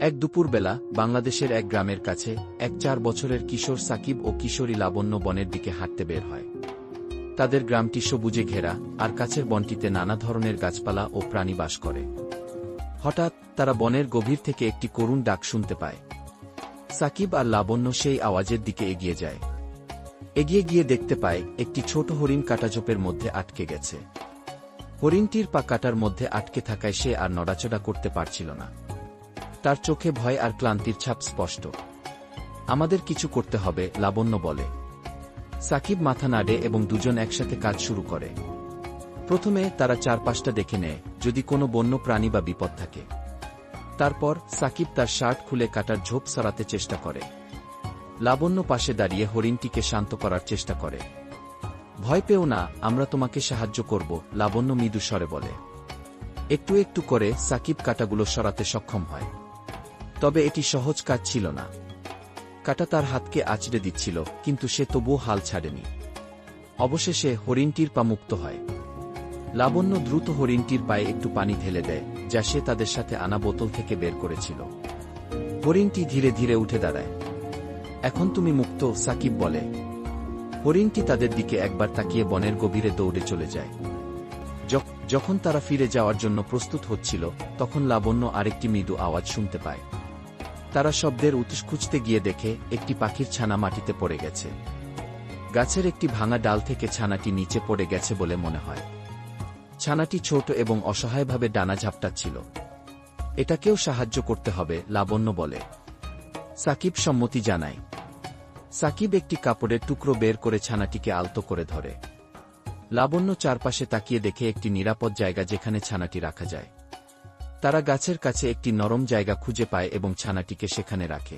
এক দুপুরবেলা বাংলাদেশের এক গ্রামের কাছে এক 4 বছরের কিশোর সাকিব ও কিশোরী লাবণ্য বনের দিকে হাঁটতে বের হয়। তাদের গ্রামটি সবুজে ঘেরা, আর কাছের বনটিতে নানা ধরনের গাছপালা ও প্রাণী বাস করে। হঠাৎ তারা বনের গভীর থেকে একটি করুণ ডাক শুনতে পায়। সাকিব আর লাবণ্য সেই আওয়াজের দিকে এগিয়ে যায়। এগিয়ে গিয়ে দেখতে পায় একটি ছোট হরিণ কাঁটাঝোপের মধ্যে আটকে গেছে। হরিণটির পা কাটার মধ্যে আটকে থাকায় সে আর নড়াচড়া করতে পারছিল না। তার চোখে ভয় আর ক্লান্তির ছাপ স্পষ্ট। আমাদের কিছু করতে হবে, লাবণ্য বলে। সাকিব মাথা নাড়ে এবং দুজন একসাথে কাজ শুরু করে। প্রথমে তারা চারপাশটা দেখে নেয়, যদি কোনো বন্য প্রাণী বা বিপদ থাকে। তারপর সাকিব তার শার্ট খুলে কাটার ঝোপ সরাতে চেষ্টা করে। লাবণ্য পাশে দাঁড়িয়ে হরিণটিকে শান্ত করার চেষ্টা করে। ভয় পেও না, আমরা তোমাকে সাহায্য করব, লাবণ্য মৃদু স্বরে বলে। একটু একটু করে সাকিব কাটাগুলো সরাতে সক্ষম হয়। তবে এটি সহজ কাজ ছিল না। কাটা তার হাতকে আঁচড়ে দিচ্ছিল, কিন্তু সে তবুও হাল ছাড়েনি। অবশেষে হরিণটির পা মুক্ত হয়। লাবণ্য দ্রুত হরিণটির পায়ে একটু পানি ঢেলে দেয়, যা সে তাদের সাথে আনা বোতল থেকে বের করেছিল। হরিণটি ধীরে ধীরে উঠে দাঁড়ায়। এখন তুমি মুক্ত, সাকিব বলে। হরিণটি তাদের দিকে একবার তাকিয়ে বনের গভীরে দৌড়ে চলে যায়। যখন তারা ফিরে যাওয়ার জন্য প্রস্তুত হচ্ছিল, তখন লাবণ্য আরেকটি মৃদু আওয়াজ শুনতে পায়। তারা শব্দের উৎস খুঁজতে গিয়ে দেখে একটি পাখির ছানা মাটিতে পড়ে গেছে। গাছের একটি ভাঙা ডাল থেকে ছানাটি নিচে পড়ে গেছে বলে মনে হয়। ছানাটি ছোট এবং অসহায়ভাবে ডানা ঝাপটাচ্ছিল। এটাকেও সাহায্য করতে হবে, লাবণ্য বলে। সাকিব সম্মতি জানায়। সাকিব একটি কাপড়ের টুকরো বের করে ছানাটিকে আলতো করে ধরে। লাবণ্য চারপাশে তাকিয়ে দেখে একটি নিরাপদ জায়গা যেখানে ছানাটি রাখা যায়। তারা গাছের কাছে একটি নরম জায়গা খুঁজে পায় এবং ছানাটিকে সেখানে রাখে।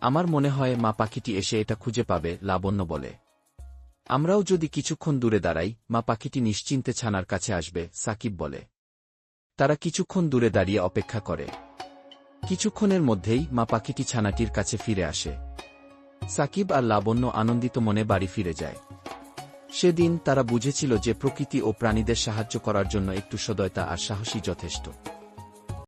আমার মনে হয় মা পাখিটি এসে এটা খুঁজে পাবে, লাবণ্য বলে। আমরাও যদি কিছুক্ষণ দূরে দাঁড়াই, মা পাখিটি নিশ্চিন্তে ছানার কাছে আসবে, সাকিব বলে। তারা কিছুক্ষণ দূরে দাঁড়িয়ে অপেক্ষা করে। কিছুক্ষণের মধ্যেই মা পাখিটি ছানাটির কাছে ফিরে আসে। সাকিব আর লাবণ্য আনন্দিত মনে বাড়ি ফিরে যায়। সেদিন তারা বুঝেছিল যে প্রকৃতি ও প্রাণীদের সাহায্য করার জন্য একটু সদয়তা আর সাহসী যথেষ্ট।